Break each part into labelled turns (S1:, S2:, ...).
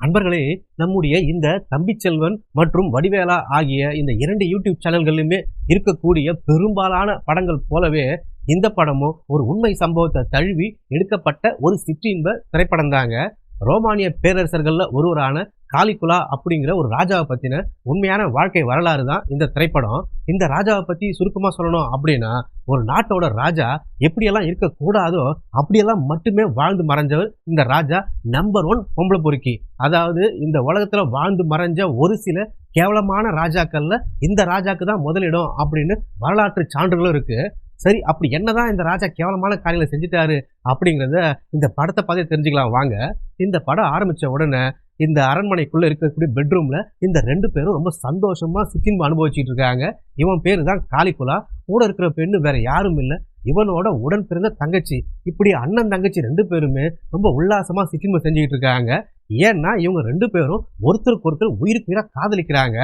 S1: அன்பர்களே, நம்முடைய இந்த தம்பிச்செல்வன் மற்றும் வடிவேலா ஆகிய இந்த 2 யூடியூப் சேனல்களிலுமே இருக்கக்கூடிய பெரும்பாலான படங்கள் போலவே இந்த படமும் ஒரு உண்மை சம்பவத்தை தழுவி எடுக்கப்பட்ட ஒரு சிற்றின்ப திரைப்படம் தாங்க. ரோமானிய பேரரசர்கள்ல ஒருவரான காலிகுலா அப்படிங்கிற ஒரு ராஜாவை பத்தின உண்மையான வாழ்க்கை வரலாறு தான் இந்த திரைப்படம். இந்த ராஜாவை பத்தி சுருக்கமா சொல்லணும் அப்படின்னா, ஒரு நாட்டோட ராஜா எப்படியெல்லாம் இருக்கக்கூடாதோ அப்படியெல்லாம் மட்டுமே வாழ்ந்து மறைஞ்சவர் இந்த ராஜா. நம்பர் 1 பொம்பளை பொறுக்கி. அதாவது இந்த உலகத்துல வாழ்ந்து மறைஞ்ச ஒரு சில கேவலமான ராஜாக்கள்ல இந்த ராஜாக்கு தான் முதலிடம் அப்படின்னு வரலாற்று சான்றுகளும் இருக்கு. சரி, அப்படி என்னதான் இந்த ராஜா கேவலமான காரியங்களை செஞ்சுட்டாரு அப்படிங்கிறத இந்த படத்தை பார்த்து தெரிஞ்சுக்கலாம் வாங்க. இந்த படம் ஆரம்பிச்ச உடனே இந்த அரண்மனைக்குள்ள இருக்கக்கூடிய பெட்ரூம்ல இந்த 2 பேரும் ரொம்ப சந்தோஷமா சிற்றின்பம் அனுபவிச்சுட்டு இருக்காங்க. இவன் பேரு தான் காலிகுலா. கூட இருக்கிற பெண்ணு வேற யாரும் இல்லை, இவனோட உடன் பிறந்த தங்கச்சி. இப்படி அண்ணன் தங்கச்சி 2 பேருமே ரொம்ப உல்லாசமா சிற்றின்பம் செஞ்சுக்கிட்டு இருக்காங்க. ஏன்னா இவங்க 2 பேரும் ஒருத்தருக்கு ஒருத்தர் உயிருக்கு உயிரா காதலிக்கிறாங்க.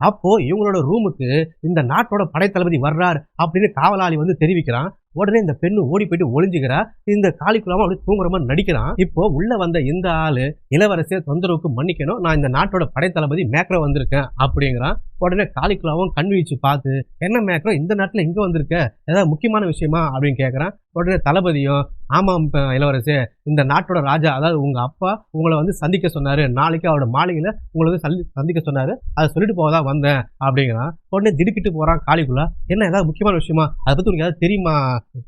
S1: அப்போ இவங்களோட ரூமுக்கு இந்த நாட்டோட படைத்தளபதி வர்றார் அப்படின்னு காவலாளி வந்து தெரிவிக்கிறான். உடனே இந்த பெண்ணு ஓடி போயிட்டு ஒளிஞ்சுக்கிறா. இந்த காலிகுலாவும் அப்படி தூங்குற மாதிரி நடிக்கிறான். இப்போ உள்ள வந்த இந்த ஆளு, இளவரசியர் தொந்தரவுக்கு மன்னிக்கணும், நான் இந்த நாட்டோட படைத்தளபதி மேக்ரோ வந்திருக்கேன் அப்படிங்கிறான். உடனே காலிகுலாவும் கண் வீழ்ச்சி பார்த்து, என்ன மேக்ரோ இந்த நாட்டுல இங்க வந்திருக்க, ஏதாவது முக்கியமான விஷயமா அப்படின்னு கேட்கறான். உடனே தளபதியும், ஆமாம் இளவரசே, இந்த நாட்டோட ராஜா அதாவது உங்க அப்பா உங்களை வந்து சந்திக்க சொன்னாரு, நாளைக்கு அவரோட மாளிகையில உங்களை வந்து சந்திக்க சொன்னாரு, அதை சொல்லிட்டு போவதா வந்தேன் அப்படிங்கிறான். உடனே திடுக்கிட்டு போறான் காலிகுலா. என்ன ஏதாவது முக்கியமான விஷயமா, அதை பத்தி உனக்கு ஏதாவது தெரியுமா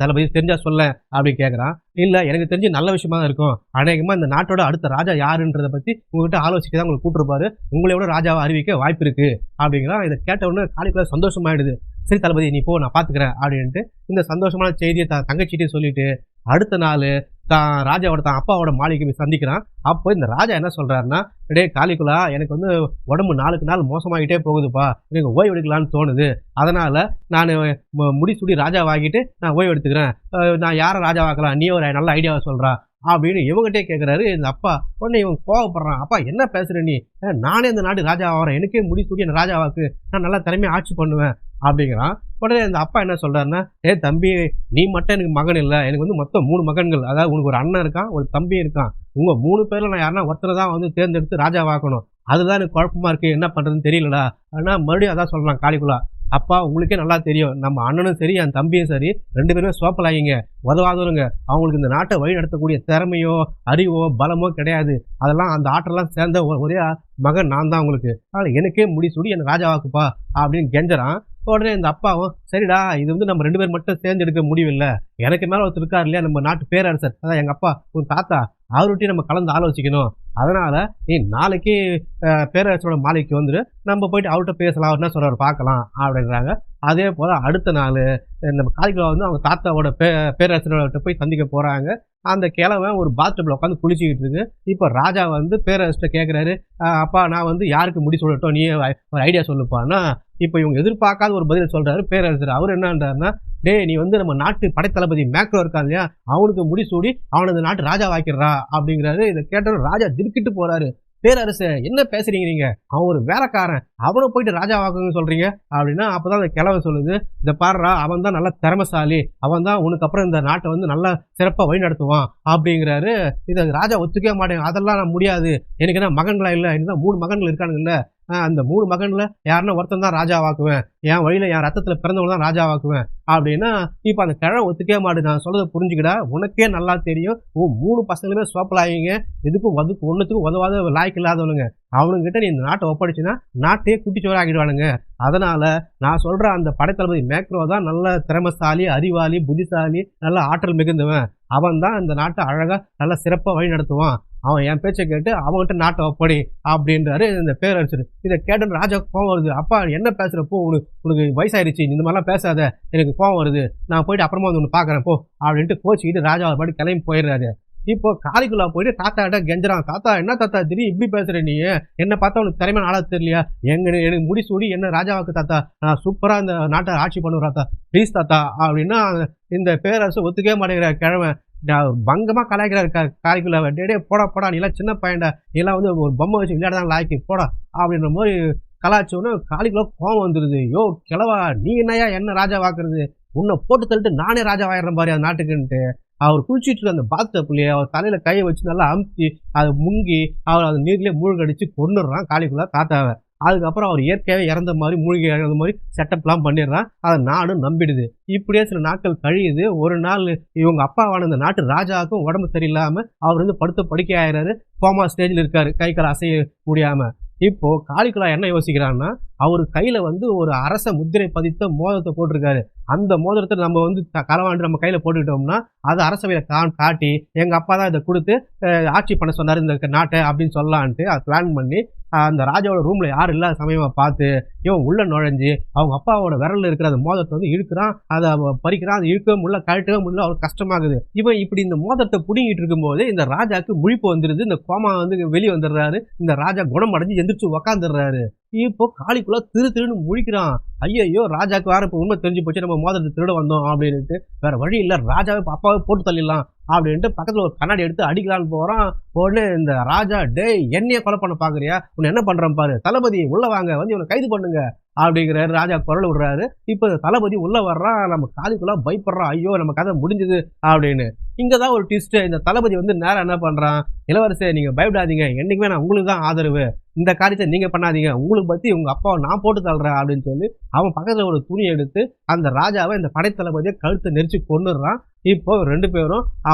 S1: தளபதி, தெரிஞ்சா சொல்ல அப்படின்னு கேட்கறான். இல்ல, எனக்கு தெரிஞ்சு நல்ல விஷயமா தான் இருக்கும், அநேகமா இந்த நாட்டோட அடுத்த ராஜா யாருன்றதை பத்தி உங்ககிட்ட ஆலோசிக்க தான் உங்களுக்கு கூட்டிருப்பாரு, உங்களோட ராஜாவை அறிவிக்க வாய்ப்பு இருக்கு அப்படிங்கிறான். இதை கேட்ட உடனே காலிகுலா சந்தோஷமாயிடுது. சரி தளபதி, நீ போ, நான் பாத்துக்கிறேன் அப்படின்ட்டு இந்த சந்தோஷமான செய்தியை தங்கச்சிட்டே சொல்லிட்டு அடுத்த நாள் தான் ராஜாவோட தான் அப்பாவோட மாளிகை போய் சந்திக்கிறான். அப்போ இந்த ராஜா என்ன சொல்றாருன்னா, டே காலிகுலா, எனக்கு வந்து உடம்பு நாளுக்கு நாள் மோசமாகிட்டே போகுதுப்பா, எனக்கு ஓய்வு எடுக்கலான்னு தோணுது, அதனால நான் முடிசூடி ராஜாவாகிட்டு நான் ஓய்வு எடுத்துக்கிறேன், நான் யாரை ராஜாவாக்கலாம், நீ ஒரு நல்ல ஐடியாவை சொல்றா அப்படின்னு இவங்ககிட்டே கேட்குறாரு இந்த அப்பா. உடனே இவன் கோவப்படுறான். அப்பா என்ன பேசுற நீ, நானே இந்த நாடு ராஜா ஆகிறேன், எனக்கே முடிசூடி என் ராஜாவாக்கு, நான் நல்லா திறமையாக ஆட்சி பண்ணுவேன் அப்படிங்கிறான். உடனே அந்த அப்பா என்ன சொல்றாருன்னா, தம்பி, நீ மட்டும் எனக்கு மகன் இல்லை, எனக்கு வந்து மொத்தம் 3 மகன்கள், அதாவது உனக்கு ஒரு அண்ணன் இருக்கான், ஒரு தம்பி இருக்கான், உங்க 3 பேர்ல நான் யாருன்னா ஒருத்தரை தான் வந்து தேர்ந்தெடுத்து ராஜாவாக்கணும், அதுதான் எனக்கு குழப்பமா இருக்கு, என்ன பண்றதுன்னு தெரியலடா. ஆனா மறுபடியும் அதான் சொல்றான் காலிகுலா, அப்பா உங்களுக்கே நல்லா தெரியும், நம்ம அண்ணனும் சரி என் தம்பியும் சரி 2 பேருமே சோப்பலாயிங்க, உதவாதவருங்க, அவங்களுக்கு இந்த நாட்டை வழி நடத்தக்கூடிய திறமையோ அறிவோ பலமோ கிடையாது, அதெல்லாம் அந்த ஆற்றெல்லாம் சேர்ந்த ஒரே மகன் நான் தான் உங்களுக்கு, அதனால எனக்கே முடிசூடி என்ன ராஜாவாக்குப்பா அப்படின்னு கெஞ்சறான். உடனே இந்த அப்பாவும், சரிடா, இது வந்து நம்ம 2 பேர் மட்டும் சேர்ந்து எடுக்க முடியவில்லை, எனக்கு மேல ஒருத்தர் இருக்கார் இல்லையா, நம்ம நாட்டு பேரரசர், அதான் எங்க அப்பா உன் தாத்தா, அவர்கிட்டையும் நம்ம கலந்து ஆலோசிக்கணும், அதனால நீ நாளைக்கு பேரரசரோட மாளிகைக்கு வந்துட்டு நம்ம போயிட்டு அவர்கிட்ட பேசலாம், அவர் என்ன சொல்றாரு பார்க்கலாம் அப்படின்றாங்க. அதே போல அடுத்த நாள் நம்ம காலிகுலா வந்து அவங்க தாத்தாவோட பேரரசர்கிட்ட போய் சந்திக்க போறாங்க. அந்த கிழவன் ஒரு பாத்டப்ல உட்காந்து குளிச்சுக்கிட்டு இருக்கு. இப்போ ராஜா வந்து பேரரசர்கிட்ட கேட்குறாரு, அப்பா நான் வந்து யாருக்கு முடி சொல்லட்டும், நீ ஒரு ஐடியா சொல்லுப்பான்னா. இப்போ இவங்க எதிர்பார்க்காத ஒரு பதில் சொல்றாரு பேரரசர். அவர் என்னன்றாருன்னா, டேய், நீ வந்து நம்ம நாட்டு படைத்தளபதி மேக்ரோ இருக்கா இல்லையா, அவனுக்கு முடிசூடி அவனை இந்த நாட்டு ராஜா வாக்கிடுறா அப்படிங்கிறாரு. இதை கேட்டவர் ராஜா திடுக்கிட்டு போறாரு. பேரரசு, என்ன பேசுறீங்க நீங்க, அவன் ஒரு வேலைக்காரன், அவனை போயிட்டு ராஜா வாக்குன்னு சொல்றீங்க அப்படின்னா. அப்பதான் அந்த கிழவன் சொல்லுது, இதை பாடுறா, அவன் தான் நல்ல திறமைசாலி, அவன் தான் உனக்கு அப்புறம் இந்த நாட்டை வந்து நல்லா சிறப்பாக வழி நடத்துவான் அப்படிங்கிறாரு. இதை ராஜா ஒத்துக்கவே மாட்டேங்க, அதெல்லாம் நான் முடியாது, எனக்கு என்ன மகன்களா இல்லை, எனக்கு தான் 3 மகன்கள் இருக்கானுங்கல்ல, அந்த 3 மகன்ல யாருன்னா ஒருத்தன் தான் ராஜாவாக்குவேன், என் வழியில என் ரத்தத்துல பிறந்தவங்க தான் ராஜாவாக்குவேன் அப்படின்னா. இப்ப அந்த கிழமை ஒத்துக்கவே மாட்டேன், நான் சொல்றதை புரிஞ்சுக்கிடா, உனக்கே நல்லா தெரியும், 3 பசங்களுமே சோப்பலாயிங்க, எதுக்கும் ஒன்னுத்துக்கும் உதவாத லாய்க்கு இல்லாதவனுங்க, அவனுங்கிட்ட நீ இந்த நாட்டை ஒப்படைச்சுன்னா நாட்டையே குட்டிச்சோறு ஆகிடுவானுங்க, அதனால நான் சொல்ற அந்த படைத்தளபதி மேக்ரோ தான் நல்ல திறமசாலி, அறிவாளி, புத்திசாலி, நல்ல ஆற்றல் மிகுந்தவன், அவன் தான் இந்த நாட்டை அழகா நல்ல சிறப்பா வழி நடத்துவான், அவன் என் பேச்சை கேட்டு அவன்கிட்ட நாட்டை ஒப்படி அப்படின்றாரு இந்த பேரரசர். இதை கேட்டு ராஜா கோவம் வருது. அப்பா என்ன பேசுறப்போ, உனக்கு வயசாயிருச்சு, இந்த மாதிரிலாம் பேசாத, எனக்கு கோவம் வருது, நான் போயிட்டு அப்புறமா வந்து ஒன்று பார்க்குறேன் போ அப்படின்ட்டு கோச்சிக்கிட்டு ராஜா பாட்டு கிளம்பி போயிடுறாரு. இப்போ காலிகுலா போயிட்டு தாத்தாட்ட கெஞ்சறான். தாத்தா, என்ன தாத்தா திடீர் இப்படி பேசுற நீ, என்ன பார்த்தா உனக்கு திறமையான ஆளா தெரியலையா, எனக்கு முடிசூடி என்ன ராஜாவாக்கு தாத்தா, நான் சூப்பரா இந்த நாட்டை ஆட்சி பண்ணுறேன் தாத்தா, ப்ளீஸ் தாத்தா அப்படின்னா. இந்த பேரரசு ஒத்துக்கவே மாட்டேங்கிற கிழமை பங்கமா கலாய்க்கிறாரு காலிகுலாவை. டே போடா போடா, நீ எல்லாம் சின்ன பையன்டா, நீ எல்லாம் வந்து ஒரு பொம்மை வச்சு விளையாட தான் லாய்க்கு, போடா அப்படின்ற மாதிரி கலாய்ச்சோன்னு காலிகுலா கோவம் வந்துடுது. யோ கிழவா, நீ என்னையா என்ன ராஜா வாக்குறது, உன்னை போட்டு தள்ளிட்டு நானே ராஜா வாயிடுறேன் பாரு அந்த நாட்டுக்குன்ட்டு. அவர் குளிச்சிட்டு இருக்க அந்த பாத்டப்லயே அவர் தலையில கையை வச்சு நல்லா அமுத்தி அதை முங்கி அவர் அந்த நீர்லயே மூழ்கடிச்சு கொன்னுடுறான் காளிக்குலா தாத்தாவை. அதுக்கப்புறம் அவர் இயற்கையாகவே இறந்த மாதிரி மூழ்கி இறந்த மாதிரி செட்டப்லாம் பண்ணிடுறான். அதை நாடும் நம்பிடுது. இப்படியே சில நாட்கள் கழியுது. ஒரு நாள் இவங்க அப்பாவான இந்த நாட்டு ராஜாவுக்கும் உடம்பு சரியில்லாம அவர் வந்து படுத்த படுக்கை ஆயிடுறாரு. கோமா ஸ்டேஜில் இருக்காரு, கை கால் அசைய முடியாம. இப்போ காளிக்குலா என்ன யோசிக்கிறான்னா, அவரு கையில வந்து ஒரு அரச முத்திரை பதித்த மோதிரத்தை போட்டிருக்காரு. அந்த மோதிரத்தை நம்ம வந்து களவாண்டு நம்ம கையில போட்டுக்கிட்டோம்னா அதை அரசவையில காட்டி எங்க அப்பா தான் இதை கொடுத்து ஆட்சி பண்ண சொன்னாரு இந்த நாட்டை அப்படின்னு சொல்லலான்ட்டு அதை பிளான் பண்ணி அந்த ராஜாவோட ரூம்ல யாரும் இல்லாத சமயமா பார்த்து இவன் உள்ள நுழைஞ்சு அவங்க அப்பாவோட விரல்ல இருக்கிற அந்த மோதிரத்தை வந்து இழுக்கிறான், அதை பறிக்கிறான். அதை இழுக்கவே முடியல, கழட்டவே முடியல, அவருக்கு கஷ்டமாகுது. இவன் இப்படி இந்த மோதிரத்தை புடுங்கிட்டு இருக்கும் போது இந்த ராஜாக்கு முழிப்பு வந்துருது. இந்த கோமா வந்து வெளியே வந்துடுறாரு. இந்த ராஜா குணம் அடைஞ்சு எந்திரிச்சு உக்காந்துடுறாரு. இப்போ காளிக்குலா திருன்னு முழிக்கிறான். ஐயோ ராஜாக்கு வேற இப்போ உண்மை தெரிஞ்சு போச்சு, நம்ம மோதிரத்தை திருட வந்தோம் அப்படின்ட்டு வேற வழி இல்லை, ராஜாவை அப்பாவை போட்டு தள்ளிடலாம் அப்படின்ட்டு பக்கத்துல ஒரு கண்ணாடி எடுத்து அடிக்கலான்னு போறான். உடனே இந்த ராஜா, டேய் என்னைய கொலை பண்ண பாக்குறியா, உன்னை என்ன பண்றான் பாரு, தளபதி உள்ள வாங்க, வந்து இவனை கைது பண்ணுங்க அப்படிங்கிறாரு. ராஜா குரல் விடுறாரு. இப்போ தளபதி உள்ள வர்றான். நம்ம காளிக்குலா பயப்படுறான், ஐயோ நம்ம கதை முடிஞ்சது அப்படின்னு. இங்கதான் ஒரு ட்விஸ்ட். இந்த தளபதி வந்து நேரம் என்ன பண்றான், இளவரசே நீங்க பயப்படாதீங்க, என்னைக்குமே நான் உங்களுக்கு தான் ஆதரவு, இந்த காரியத்தை நீங்க பண்ணாதீங்க, உங்களுக்கு பத்தி உங்க அப்பாவை நான் போட்டு தள்ளுறேன் அப்படின்னு சொல்லி அவன் பக்கத்துல ஒரு துணி எடுத்து அந்த ராஜாவை இந்த படைத்தளபதியை கழுத்தை நெரிச்சு கொன்னுடுறான். இப்போ ரெண்டு பேரும்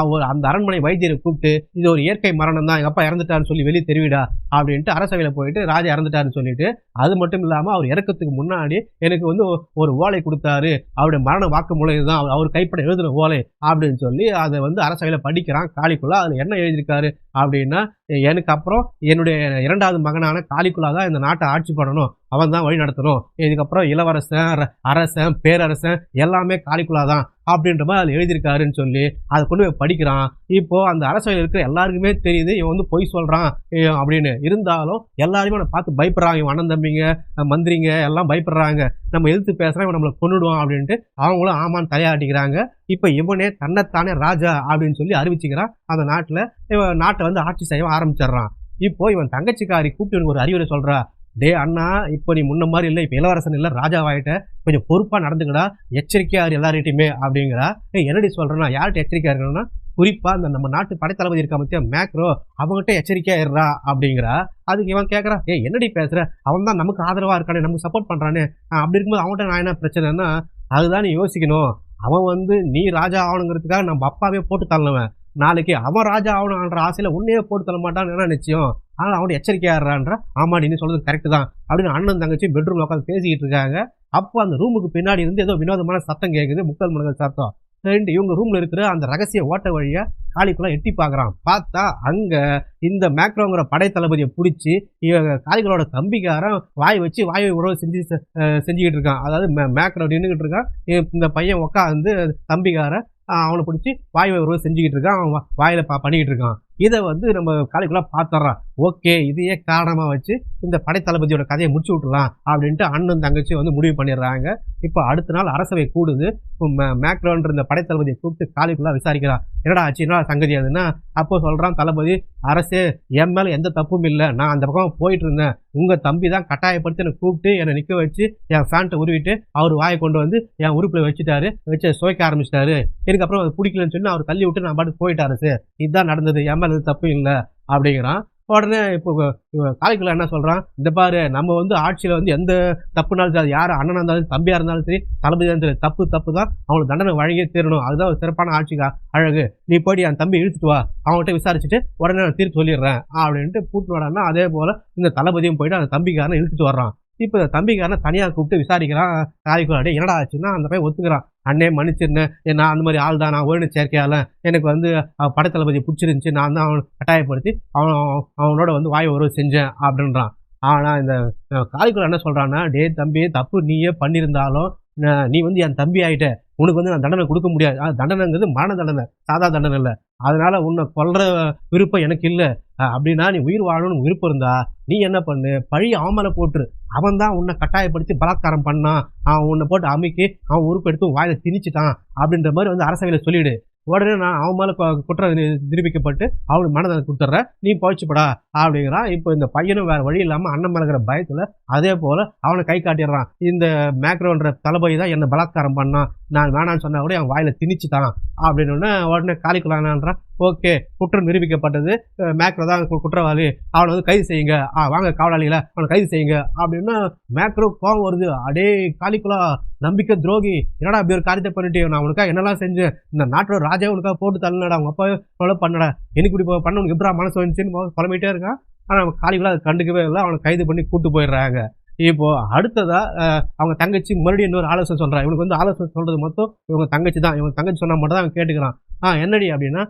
S1: அந்த அரண்மனை வைத்தியரை கூப்பிட்டு இது ஒரு இயற்கை மரணம் தான், எங்க அப்பா இறந்துட்டாருன்னு சொல்லி வெளியே தெரிவிடா அப்படின்ட்டு அரசவையில போயிட்டு ராஜா இறந்துட்டாருன்னு சொல்லிட்டு, அது மட்டும் இல்லாம அவர் இறக்கத்துக்கு முன்னாடி எனக்கு வந்து ஒரு ஓலை கொடுத்தாரு, அவருடைய மரண வாக்குமூலம் இதுதான், அவர் கைப்பட எழுதின ஓலை அப்படின்னு சொல்லி அதை வந்து அரசவையில படிக்கிறான் காளிக்குலா. அதுல என்ன எழுதியிருக்காரு அப்படின்னா, எனக்கு அப்புறம் என்னுடைய இரண்டாவது மகனான காளிக்குலா தான் இந்த நாட்டை ஆட்சி பண்ணணும், அவன் தான் வழி நடத்தணும், இதுக்கப்புறம் இளவரசன் அரசன் பேரரசன் எல்லாமே காளிக்குலா தான் அப்படின்ற மாதிரி அதில் எழுதியிருக்காருன்னு சொல்லி அதை கொண்டு போய் படிக்கிறான். இப்போ அந்த அரசவையில் இருக்கிற எல்லாருக்குமே தெரியுது இவன் வந்து பொய் சொல்றான் அப்படின்னு. இருந்தாலும் எல்லாருமே அவனை பார்த்து பயப்படுறாங்க. இவன் அண்ணன் தம்பிங்க மந்திரிங்க எல்லாம் பயப்படுறாங்க, நம்ம எதிர்த்து பேசுறான், இவன் நம்மளை கொன்னுடுவான் அப்படின்ட்டு அவங்களும் ஆமான்னு தலையாட்டிக்கிறாங்க. இப்போ இவனே தன்னைத்தானே ராஜா அப்படின்னு சொல்லி அறிவிச்சுக்கிறான். அந்த நாட்டில் இவன் நாட்டை வந்து ஆட்சி செய்ய ஆரம்பிச்சிடுறான். இப்போ இவன் தங்கச்சிக்காரி கூப்பிட்டு இவனுக்கு ஒரு அறிவுரை சொல்றா, டே அண்ணா, இப்போ நீ முன்ன மாதிரி இல்லை, இப்போ இளவரசன் இல்லை ராஜாவாயிட்ட, கொஞ்சம் பொறுப்பா நடந்துக்கடா, எச்சரிக்கையா எல்லார்கிட்டையுமே அப்படிங்கிறா. என்னடி சொல்றேன்னா, யார்கிட்ட எச்சரிக்கையா இருக்கணும்னா குறிப்பா அந்த நம்ம நாட்டு படைத்தளபதி இருக்க மத்திய மேக்ரோ அவங்ககிட்ட எச்சரிக்கையா இருறா அப்படிங்கிறா. அதுக்கு இவன் கேட்கறா, என்னடி பேசுற, அவன் தான் நமக்கு ஆதரவா இருக்கானே, நமக்கு சப்போர்ட் பண்றானே, அப்படி இருக்கும்போது அவன்கிட்ட நான் என்ன பிரச்சனைன்னா, அதுதான் நீ யோசிக்கணும். அவன் வந்து நீ ராஜா ஆகணுங்கிறதுக்காக நம்ம அப்பாவே போட்டு தள்ளவன், நாளைக்கு அவன் ராஜா ஆகணும்ன்ற ஆசையில உன்னையே போட்டு தள்ள மாட்டான்னு என்ன நிச்சயம், ஆனால் அவன் எச்சரிக்கையாடுறான்ற. ஆமாடி நீ சொல்றது கரெக்ட் தான் அப்படின்னு அண்ணன் தங்கச்சி பெட்ரூம்ல உட்காந்து பேசிக்கிட்டு இருக்காங்க. அப்போ அந்த ரூமுக்கு பின்னாடி இருந்து ஏதோ வினோதமான சத்தம் கேட்குது, முக்கல் முனகல் சத்தம். இவங்க ரூம்ல இருக்கிற அந்த ரகசிய ஓட்ட வழியா காளிக்குலா எட்டி பாக்குறான். பார்த்தா அங்க இந்த மேக்ரோங்கிற படைத்தளபதியை பிடிச்சி காளிக்குலோட தம்பிக்காரன் வாய் வச்சு வாயை உறவு செஞ்சுக்கிட்டு இருக்கான். அதாவது மேக்ரோ நின்றுகிட்டு இருக்கான், இந்த பையன் உட்காந்து தம்பிக்காரன் அவனை பிடிச்சி வாய் உறவு செஞ்சுக்கிட்டு இருக்கான், அவன் வாயில பண்ணிக்கிட்டு இருக்கான். இதை வந்து நம்ம காளிக்குலா பார்த்துறான். ஓகே, இதையே காரணமா வச்சு இந்த படைத்தளபதியோட கதையை முடிச்சு விட்டுலாம் அப்படின்ட்டு அண்ணன் தங்கச்சி வந்து முடிவு பண்ணிடுறாங்க. இப்போ அடுத்த நாள் அரசவை கூடுது. மேக்ரோன்ற இந்த படைத்தளபதியை கூப்பிட்டு காளிக்குலா விசாரிக்கிறான், என்னடா ஆச்சு, என்னடா சங்கதி அதுன்னா. அப்போ சொல்றான் தளபதி, அரசே என் மேல எந்த தப்பும் இல்லை, நான் அந்த பக்கம் போயிட்டு இருந்தேன், உங்க தம்பி தான் கட்டாயப்படுத்தி என்னை கூப்பிட்டு என்னை நிற்க வச்சு என் ஃபேண்ட்டை உருவிட்டு அவர் வாயை கொண்டு வந்து என் உறுப்பில் வச்சுட்டாரு, வச்சு சுவைக்க ஆரம்பிச்சிட்டாரு, எனக்கு அப்புறம் அது பிடிக்கலன்னு சொல்லி அவர் தள்ளி விட்டு நான் பாட்டு போயிட்டாரு சார், இதுதான் நடந்தது, என் மேல எது தப்பு இல்லை அப்படிங்கிறான். உடனே இப்போ காளிக்குலா என்ன சொல்றான், இந்த பாரு நம்ம வந்து ஆட்சியில வந்து எந்த தப்புனாலும் அது யார் அண்ணனா இருந்தாலும் தம்பியா இருந்தாலும் சரி தளபதியா இருந்தாலும் தப்பு தான், அவங்களுக்கு தண்டனை வழங்கியே தீரணும், அதுதான் ஒரு சிறப்பான ஆட்சிக்கு அழகு, நீ போய்ட்டு என் தம்பி இழுத்துட்டு வா, அவங்ககிட்ட விசாரிச்சுட்டு உடனே நான் தீர்த்து சொல்லிடுறேன் அப்படின்ட்டு கூப்பிட்டு வரான்னா. அதே போல இந்த தளபதியும் போயிட்டு அந்த தம்பிக்காரனை இழுத்துட்டு வர்றான். இப்போ இந்த தம்பிக்காரனை தனியாக கூப்பிட்டு விசாரிக்கிறான் காளிக்குலா. என்னடா ஆச்சுன்னா அந்த பையன் ஒத்துக்கிறான், அண்ணே மன்னிச்சிருந்தேன், நான் அந்த மாதிரி ஆள் தான், நான் வேணு சேர்க்கையால எனக்கு வந்து படைத்தளபதி பிடிச்சிருந்துச்சி, நான் தான் அவனை கட்டாயப்படுத்தி அவனோட வந்து வாய் உறவு செஞ்சேன் அப்படின்றான். ஆனால் இந்த காளிக்குலா என்ன சொல்கிறான்னா, டே தம்பி, தப்பு நீயே பண்ணியிருந்தாலும் நீ வந்து என் தம்பி ஆகிட்ட, உனக்கு வந்து நான் தண்டனை கொடுக்க முடியாது, தண்டனைங்கிறது மரண தண்டனை, சாதா தண்டனை இல்லை, அதனால உன்னை கொல்ற விருப்பம் எனக்கு இல்லை, அப்படின்னா நீ உயிர் வாழணும்னு விருப்பம் இருந்தா நீ என்ன பண்ணு, பழி அவன் மேலே போட்டுரு, அவன் தான் உன்னை கட்டாயப்படுத்தி பலாத்காரம் பண்ணான், அவன் உன்னை போட்டு அமைக்கி அவன் உறுப்பு எடுத்து வாயில திணிச்சிட்டான் அப்படின்ற மாதிரி வந்து அரசவையில் சொல்லிவிடு. உடனே நான் அவன் மேலே குற்றம் நிரூபிக்கப்பட்டு அவனுக்கு மனதை கொடுத்துட்றேன், நீ போய்ச்சுப்படா அப்படிங்கிறான். இப்போ இந்த பையனும் வேறு வழி இல்லாமல் அண்ணன் மேலே இருக்கிற பயத்தில் அதே போல் அவனை கை காட்டிடுறான். இந்த மேக்ரோன்ற தளபதி தான் என்னை பலாத்காரம் பண்ணான், நான் வேணான்னு சொன்னா கூட அவன் வாயில் திணிச்சுட்டான் அப்படின்னு உடனே காலிக்குள்ளானான்றான். ஓகே, குற்றம் நிரூபிக்கப்பட்டது, மேக்ரோ தான் குற்றவாளி, அவனை வந்து கைது செய்யுங்க, வாங்க காவலாளிகளை அவனை கைது செய்யுங்க அப்படின்னு மேக்ரோ கோவம் வருது. அடே காலிக்குலா, நம்பிக்கை துரோகி, என்னடா அப்படி ஒரு காரியத்தை பண்ணிட்டு, நான் உனக்காக என்னெல்லாம் செஞ்சேன், இந்த நாட்டோட ராஜாவை உனக்காக போட்டு தள்ளனடா, அவங்க அப்பா பண்ணடா, எனக்கு இப்படி பண்ண உனக்கு எப்படா மனசு வந்துச்சுன்னு புலம்பிட்டே இருக்கான். ஆனால் காலிக்குலா அதை கண்டுக்கவே இல்லை, அவனை கைது பண்ணி கூட்டு போயிடுறாங்க. இப்போ அடுத்ததா அவங்க தங்கச்சி மறுபடியும் இன்னொரு ஆலோசனை சொல்கிறான். இவனுக்கு வந்து ஆலோசனை சொல்கிறது மொத்தம் இவங்க தங்கச்சி தான். இவங்க தங்கச்சி சொன்னால் மட்டும் தான் அவன் கேட்டுக்கிறான். என்னடி அப்படின்னா,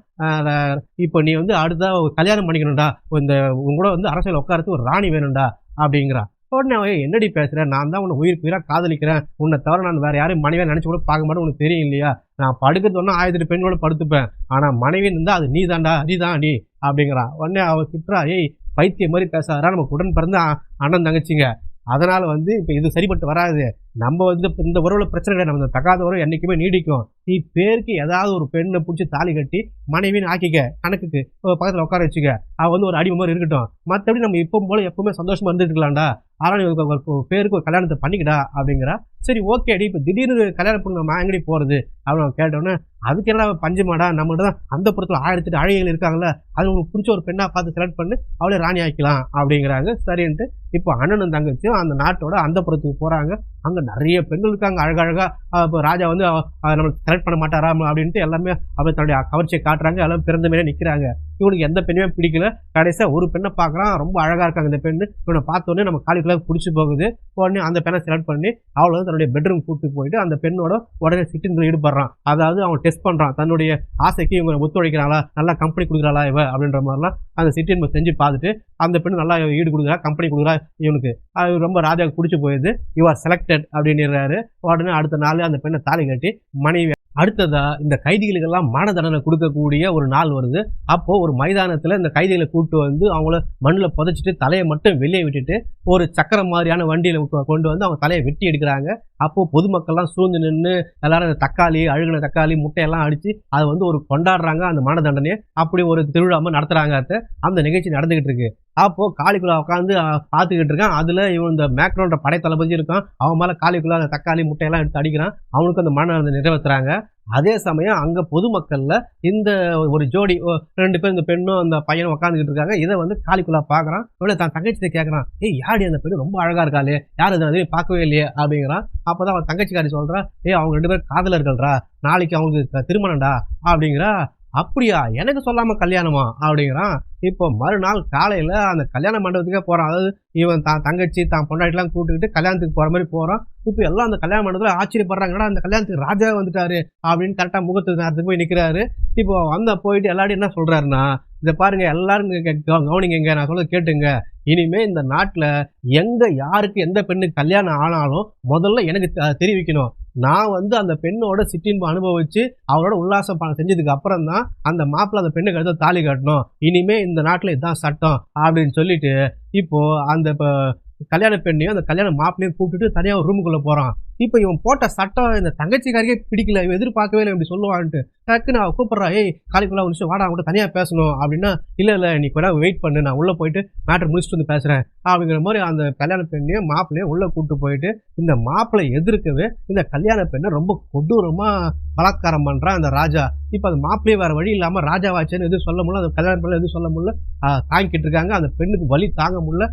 S1: இப்போ நீ வந்து அடுத்தா கல்யாணம் பண்ணிக்கணும்டா, இந்த உங்க கூட வந்து அரசியல் உட்காரத்துக்கு ஒரு ராணி வேணும்டா அப்படிங்கிறான். உடனே அவன் என்னடி பேசுகிறேன், நான் தான் உன்னை உயிருக்கு உயிராக காதலிக்கிறேன், உன்னை தவிர நான் வேறு யாரையும் மனைவியாக நினச்சி கூட பார்க்க மாட்டேன், உனக்கு தெரியும் இல்லையா, நான் படுக்கிறது ஒன்றா 1000 பெண்ணோட படுத்துப்பேன், ஆனால் மனைவின்னு இருந்தால் அது நீ தான்டா, நீ தான் அடி அப்படிங்கிறான். உடனே அவன் திட்டுறா, ஏய் பைத்தியம் மாதிரி பேசாதா, நமக்கு உடன் பிறந்த அண்ணன் தங்கச்சிங்க, அதனால் வந்து இப்போ இது சரிப்பட்டு வராது, நம்ம வந்து இந்த உறவுல பிரச்சனை கிடையாது, நம்ம தகாத உறவு என்றைக்குமே நீடிக்கும், நீ பேருக்கு ஏதாவது ஒரு பெண்ணை பிடிச்சி தாலி கட்டி மனைவின்னு ஆக்கிக்க, கணக்குக்கு பக்கத்தில் உட்கார வச்சுக்க, அவள் வந்து ஒரு அடிமை மாதிரி இருக்கட்டும், மற்றபடி நம்ம இப்போ போல எப்பவுமே சந்தோஷமாக இருந்துருக்கலாம்டா, ஆனால் நீ பேருக்கு ஒரு கல்யாணத்தை பண்ணிக்கிடா அப்படிங்கிறா. சரி ஓகே அடி, இப்போ திடீர்னு கல்யாணம் பண்ண நம்ம எங்கடி போகிறது அப்படின்னு கேட்டோன்னே, அதுக்கு என்ன பஞ்சமாடா, நம்மகிட்ட தான் அந்த புறத்தில் 1008 அழகிகள் இருக்காங்களே, அது உங்களுக்கு பிடிச்ச ஒரு பெண்ணாக பார்த்து செலக்ட் பண்ணி அவளே ராணி ஆக்கிக்கலாம் அப்படிங்கிறாங்க. சரின்ட்டு இப்போ அண்ணனும் தங்கச்சியும் அந்த நாட்டோட அந்த புறத்துக்கு போகிறாங்க. அங்கே நிறைய பெண்கள் இருக்காங்க அழகழகாக. இப்போ ராஜா வந்து நம்மளுக்கு செலக்ட் பண்ண மாட்டாரா அப்படின்ட்டு எல்லாமே அப்படி தன்னுடைய கவர்ச்சியை காட்டுறாங்க. எல்லாம் பிறந்த மாரியே நிற்கிறாங்க. இவனுக்கு எந்த பெண்ணுமே பிடிக்கல. கடைசியாக ஒரு பெண்ணை பார்க்குறான், ரொம்ப அழகாக இருக்காங்க இந்த பெண்ணு. இவனை பார்த்தோன்னே நம்ம காலிக்குள்ளே பிடிச்சி போகுது. உடனே அந்த பெண்ணை செலக்ட் பண்ணி அவளை வந்து தன்னுடைய பெட்ரூம் கூப்பிட்டு போயிட்டு அந்த பெண்ணோட உடனே சிட்டின் ஈடுபடுறான். அதாவது அவன் டெஸ்ட் பண்ணுறான், தன்னுடைய ஆசைக்கு இவங்க ஒத்துழைக்கிறாளா, நல்லா கம்பெனி கொடுக்குறாளா இவ அப்படின்ற மாதிரிலாம் அந்த சிட்டின் செஞ்சு பார்த்துட்டு அந்த பெண்ணு நல்லா ஈடு கொடுக்குறா, கம்பெனி கொடுக்குறா. இவனுக்கு அது ரொம்ப ராஜாவுக்கு பிடிச்சி போயிடுது. யூ ஆர் செலக்டட் அப்படின்றாரு. உடனே அடுத்த நாள் அந்த பெண்ணை தாலி கட்டி மனைவி. அடுத்ததா இந்த கைதிகளுக்கெல்லாம் மரண தண்டனை கொடுக்கக்கூடிய ஒரு நாள் வருது. அப்போ ஒரு மைதானத்தில் இந்த கைதிகளை கூப்பிட்டு வந்து அவங்கள மண்ணில் புதைச்சிட்டு தலையை மட்டும் வெளியே விட்டுட்டு ஒரு சக்கரம் மாதிரியான வண்டியில் கொண்டு வந்து அவங்க தலையை வெட்டி எடுக்கிறாங்க. அப்போது பொதுமக்கள்லாம் சூழ்ந்து நின்று எல்லாரும் தக்காளி, அழுகின தக்காளி, முட்டையெல்லாம் அடித்து அதை வந்து ஒரு கொண்டாடுறாங்க அந்த மரண தண்டனையை. அப்படி ஒரு திருவிழாமல் நடத்துகிறாங்க. அந்த நிகழ்ச்சி நடந்துக்கிட்டு இருக்கு. அப்போது காலிக்குள்ளே உட்காந்து பார்த்துக்கிட்டு இருக்கான். அதில் இவன் இந்த மேக்ரோன்ற படை தளபதி இருக்கான். அவன் மேலே காலிக்குள்ளே அந்த தக்காளி முட்டையெல்லாம் எடுத்து அடிக்கிறான். அவனுக்கு அந்த மரண நிறைவேற்றுறாங்க. அதே சமயம் அங்கே பொதுமக்களில் இந்த ஒரு ஜோடி 2 பேர், இந்த பெண்ணும் அந்த பையனும் உட்காந்துக்கிட்டு இருக்காங்க. இதை வந்து காலிக்குள்ளா பார்க்குறான். இவ்வளோ தான் தங்கச்சியை கேட்குறான், ஏய் யாடி அந்த பெண்ணு ரொம்ப அழகாக இருக்காளே, யார் அதை பார்க்கவே இல்லையே அப்படிங்கிறான். அப்போ தான் அவன் தங்கச்சிக்காரி சொல்கிறா, ஏய் அவங்க 2 பேர் காதலர்கள்ரா, நாளைக்கு அவங்களுக்கு திருமணம்டா அப்படிங்கிறா. அப்படியா, எனக்கு சொல்லாமல் கல்யாணமா அப்படிங்கிறான். இப்போ மறுநாள் காலையில் அந்த கல்யாண மண்டபத்துக்கே போகிறான். அதாவது இவன் தங்கச்சி பொண்டாட்டிலாம் கூப்பிட்டுக்கிட்டு கல்யாணத்துக்கு போகிற மாதிரி போகிறான். இப்போ எல்லாம் அந்த கல்யாண மண்டபத்தில் ஆச்சரியப்படுறாங்கடா, அந்த கல்யாணத்துக்கு ராஜா வந்துட்டாரு அப்படின்னு கரெக்டாக முகத்துக்கு நேரத்துக்கு போய் நிற்கிறாரு. இப்போ போயிட்டு எல்லாரும் என்ன சொல்கிறாருன்னா, இதை பாருங்க எல்லாரும் கவனிங்க, நான் சொல்ல கேட்டுங்க, இனிமே இந்த நாட்டில் எங்கே யாருக்கு எந்த பெண்ணுக்கு கல்யாணம் ஆனாலும் முதல்ல எனக்கு தெரிவிக்கணும். நான் வந்து அந்த பெண்ணோட சிற்றின்பம் அனுபவிச்சு அவரோட உல்லாசம் செஞ்சதுக்கு அப்புறம் தான் அந்த மாப்பிள்ளை அந்த பெண்ணுக்கு அடுத்து தாலி கட்டணும். இனிமே இந்த நாட்டில் இதுதான் சட்டம் அப்படின்னு சொல்லிட்டு இப்போ அந்த கல்யாண பெண்ணையும் அந்த கல்யாண மாப்பிள்ளையும் கூப்பிட்டுட்டு தனியாக ஒரு ரூமுக்குள்ளே போகிறான். இப்போ இவன் போட்ட சட்டம் இந்த தங்கச்சிக்காரியே பிடிக்கல, இவன் எதிர்பார்க்கவே இல்லை இப்படி சொல்லுவான்ட்டு டக்குன்னு அவன் கூப்பிட்றா, ஏய் காலிக்குள்ளே ஒரு நிமிஷம் வாடா, அவங்கள்ட்ட தனியாக பேசணும் அப்படின்னா, இல்லை நீ கூட வெயிட் பண்ணு, நான் உள்ளே போயிட்டு மேட்ரு முடிச்சுட்டு வந்து பேசுகிறேன் அப்படிங்கிற மாதிரி அந்த கல்யாண பெண்ணையும் மாப்பிள்ளையும் உள்ளே கூப்பிட்டு போயிட்டு இந்த மாப்பிள்ளை எதிர்க்கவே இந்த கல்யாண பெண்ணை ரொம்ப கொடூரமாக பலாத்காரம் பண்ணுறான் அந்த ராஜா. இப்போ அந்த மாப்பிள்ளையே வேறு வழி இல்லாமல் ராஜாவாச்சேன்னு எதுவும் சொல்ல முடியல, அந்த கல்யாண பெண்ணை எதுவும் சொல்ல முடியல, தாங்கிக்கிட்டு இருக்காங்க. அந்த பெண்ணுக்கு வலி தாங்க முடியல,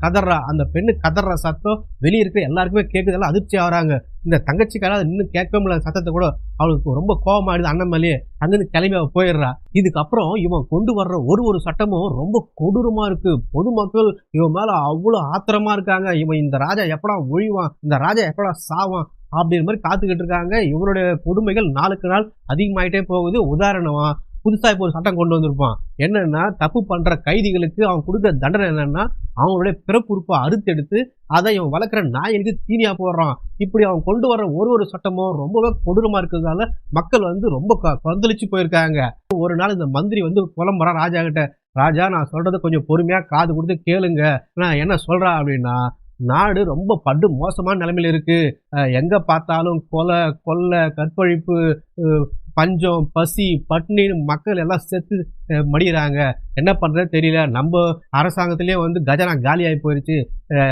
S1: கதறா. அந்த பெண்ணு கதற சத்தம் வெளியே இருக்கிற எல்லாருக்குமே கேட்குது. எல்லாம் அதிர்ச்சி ஆகிறாங்க. இந்த தங்கச்சிக்கார இன்னும் கேட்கவே முடியல சத்தத்தை கூட. அவளுக்கு ரொம்ப கோபமாயிடுது அண்ணன் மேலேயே. அங்கேருந்து கிளம்பி அவள் போயிடுறா. இதுக்கப்புறம் இவன் கொண்டு வர்ற ஒரு சட்டமும் ரொம்ப கொடூரமா இருக்கு. பொதுமக்கள் இவன் மேல அவ்வளோ ஆத்திரமா இருக்காங்க. இவன் இந்த ராஜா எப்படா ஒழிவான், இந்த ராஜா எப்படா சாவான் அப்படின்ற மாதிரி காத்துக்கிட்டு இருக்காங்க. இவனுடைய கொடுமைகள் நாளுக்கு நாள் அதிகமாயிட்டே போகுது. உதாரணமா புதுசாக இப்போ ஒரு சட்டம் கொண்டு வந்திருப்பான். என்னன்னா, தப்பு பண்ணுற கைதிகளுக்கு அவன் கொடுக்குற தண்டனை என்னன்னா, அவங்களுடைய பிறப்புறுப்பை அறுத்தெடுத்து அதை இவன் வளர்க்குற நாய்க்கு தீனியாக போடுறான். இப்படி அவன் கொண்டு வர ஒரு சட்டமும் ரொம்பவே கொடூரமாக இருக்கிறதால மக்கள் வந்து ரொம்ப கொந்தளிச்சு போயிருக்காங்க. ஒரு நாள் இந்த மந்திரி வந்து புலம்புறான் ராஜா கிட்ட, ராஜா நான் சொல்கிறத கொஞ்சம் பொறுமையாக காது கொடுத்து கேளுங்க, நான் என்ன சொல்கிறேன் அப்படின்னா, நாடு ரொம்ப படு மோசமான நிலைமையில இருக்கு. எங்க பார்த்தாலும் கொலை, கொள்ளை, கற்பழிப்பு, பஞ்சம், பசி, பட்டினின்னு மக்கள் எல்லாம் செத்து மடியிறாங்க. என்ன பண்றதுன்னு தெரியல. நம்ப அரசாங்கத்திலேயே வந்து கஜானா காலியாகி போயிருச்சு.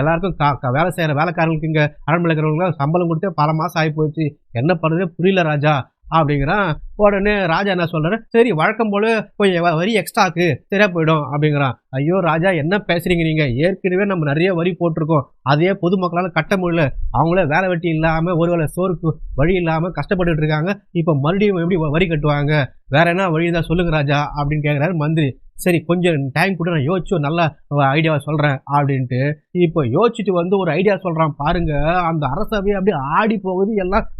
S1: எல்லாருக்கும் வேலை செய்யற வேலைக்காரங்களுக்கு இங்க அரண்மனையில இருக்கிறவங்களுக்குலாம் சம்பளம் கொடுத்தே பல மாசம் ஆகி போச்சு. என்ன பண்றதே புரியல ராஜா அப்படிங்கிறான். உடனே ராஜா என்ன சொல்றாரு, சரி வழக்கம் போல கொஞ்சம் வரி எக்ஸ்ட்ராக்கு சரியா போயிடும் அப்படிங்கிறான். ஐயோ ராஜா, என்ன பேசுறீங்க நீங்க? ஏற்கனவே நம்ம நிறைய வரி போட்டிருக்கோம். அதே பொதுமக்களால கட்ட முடியல. அவங்களே வேலை வெட்டி இல்லாம ஒருவேளை சோறுக்கு வழி இல்லாம கஷ்டப்பட்டுட்டு இருக்காங்க. இப்ப மறுபடியும் எப்படி வரி கட்டுவாங்க? வேற என்ன வழி தான் சொல்லுங்க ராஜா அப்படின்னு கேட்கிறாரு மந்திரி. சரி கொஞ்சம் டைம் கூட நான் யோசிச்சு ஒரு நல்ல ஐடியாவை சொல்றேன் அப்படின்ட்டு இப்போ யோசிச்சுட்டு வந்து ஒரு ஐடியா சொல்றான் பாருங்க. அந்த அரசவை அப்படியே ஆடி போகுது. எல்லாம்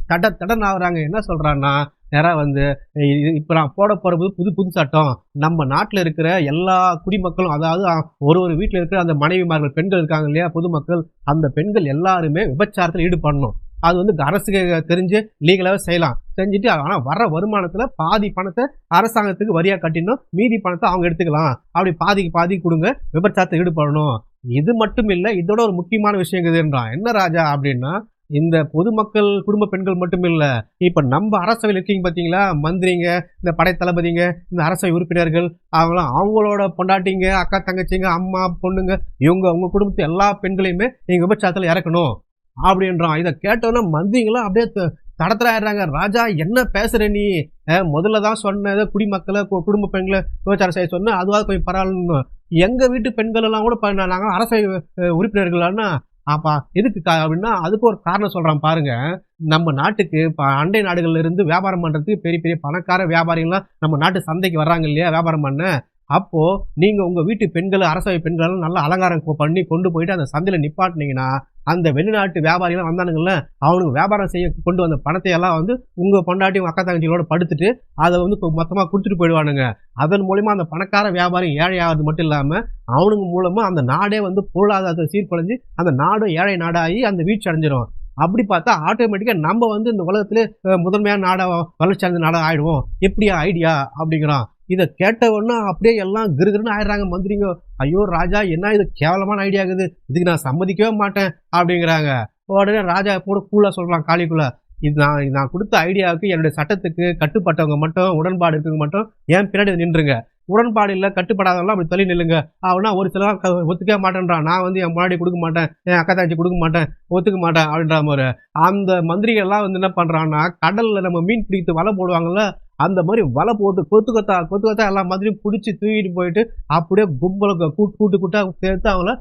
S1: தடன் ஆகுறாங்க. என்ன சொல்றான்னா, நேரா வந்து இப்ப நான் போட போறது புது சட்டம். நம்ம நாட்டுல இருக்கிற எல்லா குடிமக்களும், அதாவது ஒரு வீட்டுல இருக்கிற அந்த மனைவிமார்கள் பெண்கள் இருக்காங்க இல்லையா, பொதுமக்கள், அந்த பெண்கள் எல்லாருமே விபச்சாரத்துல ஈடுபடணும். அது வந்து அரசுக்கு தெரிஞ்சு லீகலாவே செய்யலாம். செஞ்சுட்டு ஆனா வர்ற வருமானத்துல பாதி பணத்தை அரசாங்கத்துக்கு வரியா கட்டிடணும். மீதி பணத்தை அவங்க எடுத்துக்கலாம். அப்படி பாதிக்கு பாதி கொடுங்க. விபச்சாரத்தை ஈடுபடணும். இது மட்டும் இல்ல, இதோட ஒரு முக்கியமான விஷயம் இருக்குதுன்றான். என்ன ராஜா அப்படின்னா, இந்த பொதுமக்கள் குடும்ப பெண்கள் மட்டும் இல்ல, இப்ப நம்ம அரசவையில் இருக்கீங்க பாத்தீங்களா, மந்திரிங்க, இந்த படை தளபதிங்க, இந்த அரசவை உறுப்பினர்கள், அவங்களோட பொண்டாட்டிங்க, அக்கா தங்கச்சிங்க, அம்மா பொண்ணுங்க, இவங்க உங்க குடும்பத்து எல்லா பெண்களையுமே நீங்க விபச்சாரத்துல இறக்கணும் அப்படின்றான். இதை கேட்டோன்னா மந்திரிங்களாம் அப்படியே தடத்துல ஆயிடுறாங்க. ராஜா என்ன பேசுற நீ? முதல்ல தான் சொன்னதை குடிமக்களை குடும்ப பெண்களை விபச்சாரம் செய்ய சொன்ன, அதுவாது கொஞ்சம் பரவாயில்லன்னு. எங்க வீட்டு பெண்கள் எல்லாம் கூட நாங்க அரசவை உறுப்பினர்கள்னா அப்பா எதுக்கு அப்படின்னா, அதுக்கு ஒரு காரணம் சொல்றான் பாருங்க. நம்ம நாட்டுக்கு அண்டை நாடுகள்ல இருந்து வியாபாரம் பண்றதுக்கு பெரிய பெரிய பணக்கார வியாபாரிகள்லாம் நம்ம நாட்டு சந்தைக்கு வர்றாங்க இல்லையா வியாபாரம் பண்ண. அப்போ நீங்க உங்க வீட்டு பெண்கள், அரசவை பெண்கள் நல்லா அலங்காரம் பண்ணி கொண்டு போயிட்டு அந்த சந்தையில நிப்பாட்டினீங்கன்னா, அந்த வெளிநாட்டு வியாபாரிகள் வந்தானுங்கல்ல, அவனுக்கு வியாபாரம் செய்ய கொண்டு வந்த பணத்தை எல்லாம் வந்து உங்க பொண்டாட்டி உங்க அக்கா தங்கச்சிகளோட படுத்துட்டு அதை வந்து மொத்தமா கொடுத்துட்டு போயிடுவானுங்க. அதன் மூலமா அந்த பணக்கார வியாபாரி ஏழை ஆகிறது மட்டும் இல்லாம, அவனுங்க மூலமா அந்த நாடே வந்து பொருளாதாரத்தை சீர்குலைஞ்சு அந்த நாடும் ஏழை நாடாகி அந்த வீழ்ச்சி அடைஞ்சிடும். அப்படி பார்த்தா ஆட்டோமேட்டிக்கா நம்ம வந்து இந்த உலகத்திலே முதன்மையான நாடா, வளர்ச்சி அடைந்த நாடா ஆயிடுவோம். எப்படியா ஐடியா அப்படிங்கிறான். இதை கேட்ட உடனே அப்படியே எல்லாம் கிருகிருன்னு ஆயிடுறாங்க மந்திரிங்க. ஐயோ ராஜா, என்ன இது கேவலமான ஐடியா இருக்குது, இதுக்கு நான் சம்மதிக்கவே மாட்டேன் அப்படிங்கிறாங்க. உடனே ராஜா கூட கூலா சொல்றான் காளிக்குள்ள, இது நான் கொடுத்த ஐடியாவுக்கு என்னுடைய சட்டத்துக்கு கட்டுப்பட்டவங்க மட்டும், உடன்பாடு இருக்கவங்க மட்டும் ஏன் பின்னாடி நின்றுங்க. உடன்பாடு இல்லை கட்டுப்படாதவங்களாம் அப்படி தள்ளி நில்லுங்க. அவனா ஒரு சிலர் ஒத்துக்க மாட்டேன்றான். நான் வந்து என் முன்னாடி கொடுக்க மாட்டேன், என் அக்கா தாச்சி கொடுக்க மாட்டேன், ஒத்துக்க மாட்டேன் அப்படின்ற மாதிரி. அந்த மந்திரிகள் எல்லாம் வந்து என்ன பண்றான்னா, கடல்ல நம்ம மீன் பிடித்து வலை போடுவாங்கல்ல, அந்த மாதிரி வலை போட்டு கொத்து கொத்தா எல்லா மாதிரியும் பிடிச்சி தூக்கிட்டு போயிட்டு அப்படியே கும்பலுக்கு கூட்டா சேர்த்து அவங்கள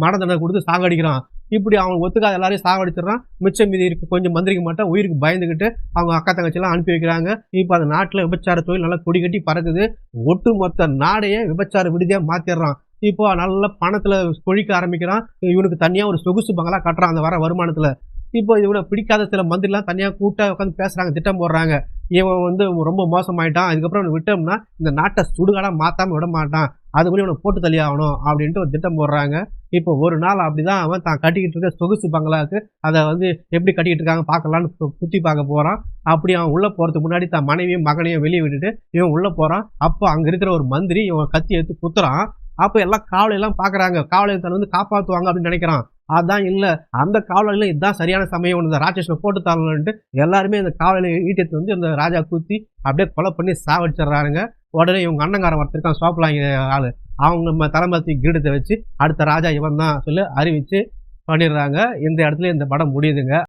S1: மரண தண்டனை கொடுத்து சாகடிக்கிறான். இப்படி அவங்க ஒத்துக்காத எல்லாரையும் சாகடிச்சிடறான். மிச்சம் மீதி இருக்கு கொஞ்சம் மந்திரிக்க மாட்டான். உயிருக்கு பயந்துக்கிட்டு அவங்க அக்கா தங்கச்சியெல்லாம் அனுப்பி வைக்கிறாங்க. இப்போ அந்த நாட்டில் விபச்சார தொழில் நல்லா கொடி கட்டி பறக்குது. ஒட்டு மொத்த நாடையே விபச்சார விடுதியா மாத்திடுறான். இப்போ நல்ல பணத்துல கொழிக்க ஆரம்பிக்கிறான். இவனுக்கு தனியா ஒரு சொகுசு பங்களா கட்டுறான் அந்த வர வருமானத்துல. இப்போ இவனை பிடிக்காத சில மந்திரிலாம் தனியா கூட்டா உட்காந்து பேசுறாங்க, திட்டம் போடுறாங்க. இவன் வந்து ரொம்ப மோசமாயிட்டான், அதுக்கப்புறம் விட்டோம்னா இந்த நாட்டை சுடுகாடா மாத்தாம விட மாட்டான், அதுக்குள்ளே இவனை போட்டு தள்ளி ஆகணும் அப்படின்ட்டு ஒரு திட்டம் போடுறாங்க. இப்போ ஒரு நாள் அப்படிதான் அவன் தான் கட்டிக்கிட்டு இருக்க சொகுசு பங்களாவுக்கு அதை வந்து எப்படி கட்டிக்கிட்டு இருக்காங்க பார்க்கலான்னு சுற்றி பார்க்க போறான். அப்படி அவன் உள்ள போறதுக்கு முன்னாடி தான் மனைவியும் மகனையும் வெளியே விட்டுட்டு இவன் உள்ள போறான். அப்போ அங்க இருக்கிற ஒரு மந்திரி இவன் கத்தி எடுத்து குத்துறான். அப்போ எல்லாம் காவலையெல்லாம் பாக்குறாங்க. காவலை தன்னை வந்து காப்பாற்றுவாங்க அப்படின்னு நினைக்கிறான். அதான் இல்ல, அந்த காவலில் இதுதான் சரியான சமயம், இந்த ராட்சசனை போட்டு தரலான்ட்டு எல்லாருமே இந்த காவலை ஈட்டத்தை வந்து அந்த ராஜா குத்தி அப்படியே கொலை பண்ணி சாவடிச்சிடறானுங்க. உடனே இவங்க அண்ணங்காரன் ஒருத்தருக்கான் சோப்பலாங்க ஆளு, அவங்க நம்ம தலைமத்தி கிரீடத்தை வச்சு அடுத்த ராஜா இவன் தான் சொல்லி அறிவிச்சு பண்ணிடுறாங்க. இந்த இடத்துல இந்த படம் முடியுதுங்க.